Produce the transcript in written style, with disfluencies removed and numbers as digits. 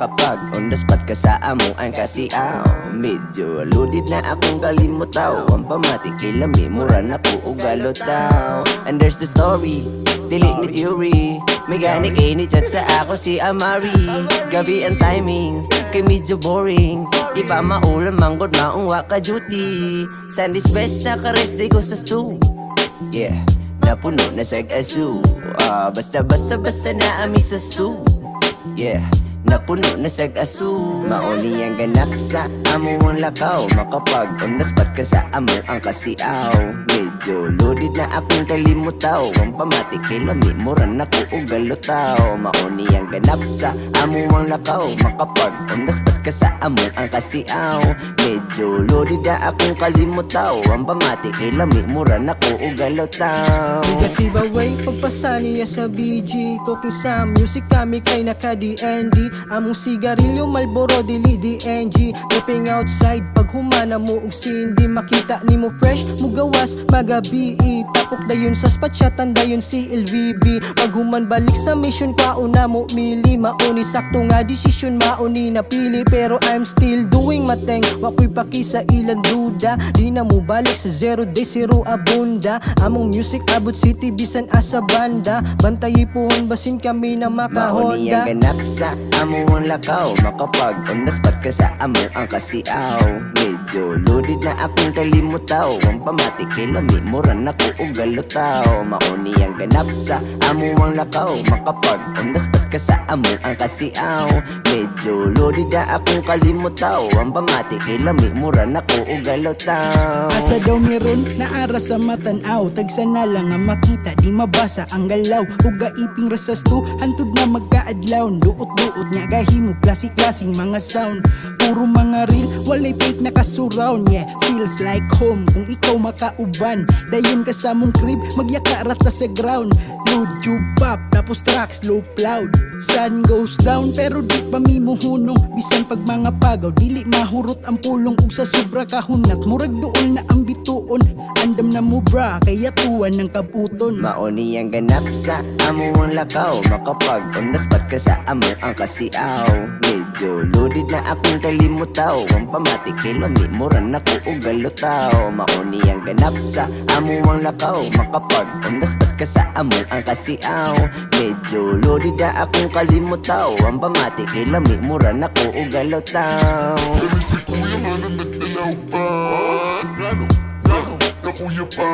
makapag on the spot ka sa amo ang kasiaw. Medyo loaded na akong kalimutaw, ang pamatik kilami mura na ko ugalotaw. And there's the story, dili ni theory, may gani kay ni chat sa ako si Amari. Gabi ang timing, kay medyo boring, di ba maulam manggod maungwa ka duty. Sunday's best na ka-rest day ko sa stew. Yeah, napuno na sa asu. Basta na ami sa stew. Yeah, napuno na sa asu. Mauni ang ganap sa amo ang lakaw, makapag on the spot ka sa amo ang kasiaw. Medyo loaded na akong kalimutaw, ang pamatik kilami mura na ko ugalotaw. Mauni ang ganap sa amo ang lakaw, makapag on the spot ka sa amo ang kasiaw. Medyo loaded na akong kalimutaw, ang pamatik kilami mura na ko ugalotaw. Negatiba way pagpasa niya sa BG, cooking sa music kami kay naka-DND. Among sigarilyo Malboro dili DNG, tripping outside pag humana mo og sindi. Makita ni mo fresh mugawas magabi, tapok dayon sa spot siya tandayon si LVB. Pag human balik sa mission kauna mo mili, mauni sakto nga desisyon mauni napili. Pero I'm still doing mateng, wako'y paki sa ilan duda. Di na mo balik sa 0 day 0 abunda. Among music abot city bisan asa banda, bantayi puhon basin kami na makahonda. Mauni ang ganap sa amo ang lakaw, makapag on the spot ka sa amo ang kasiaw. Medyo loaded na akong kalimutaw, ang pamatik kilami mura na ko ugalotaw. Mauni ang ganap sa amo ang lakaw, makapag on the spot ka sa amo ang kasiaw. Medyo loaded na akong kalimutaw, ang pamatik kilami mura na ko ugalotaw. Asa daw meron na ara sa matanaw, tagsa na lang nga makita di mabasa ang galaw. Uga iping rasas to hantod na magkaadlaw, duot-duot nya gahimo klase-klaseng mga sound. Puro mga real, walay fake nakasurround. Yeah, feels like home kung ikaw makauban. Dayon ka sa mong crib, magyaka rata sa ground. Load tube pop, tapos tracks low loud. Sun goes down, pero di pa mimuhunong. Bisan pag mga pagaw, dili mahurot ang pulong. Ug sa sobra kahunat, murag doon na ang bituon. Andam na mo bra, kaya tuwan ng kabuton. Mauni ang ganap sa amo ang lakaw, makapag on the spot ka sa amo ang kasiaw. Medyo loaded na akong kalimutaw, ang pamatik kilami mura na ko ugalotaw. Mauni ang ganap sa amo ang lakaw, makapag on the spot ka sa amo ang kasiaw. Medyo loaded na akong kalimutaw, ang pamatik kilami mura na ko ugalotaw. Kami si Kuya nga na nagdalaw pa. Gano, na Kuya pa.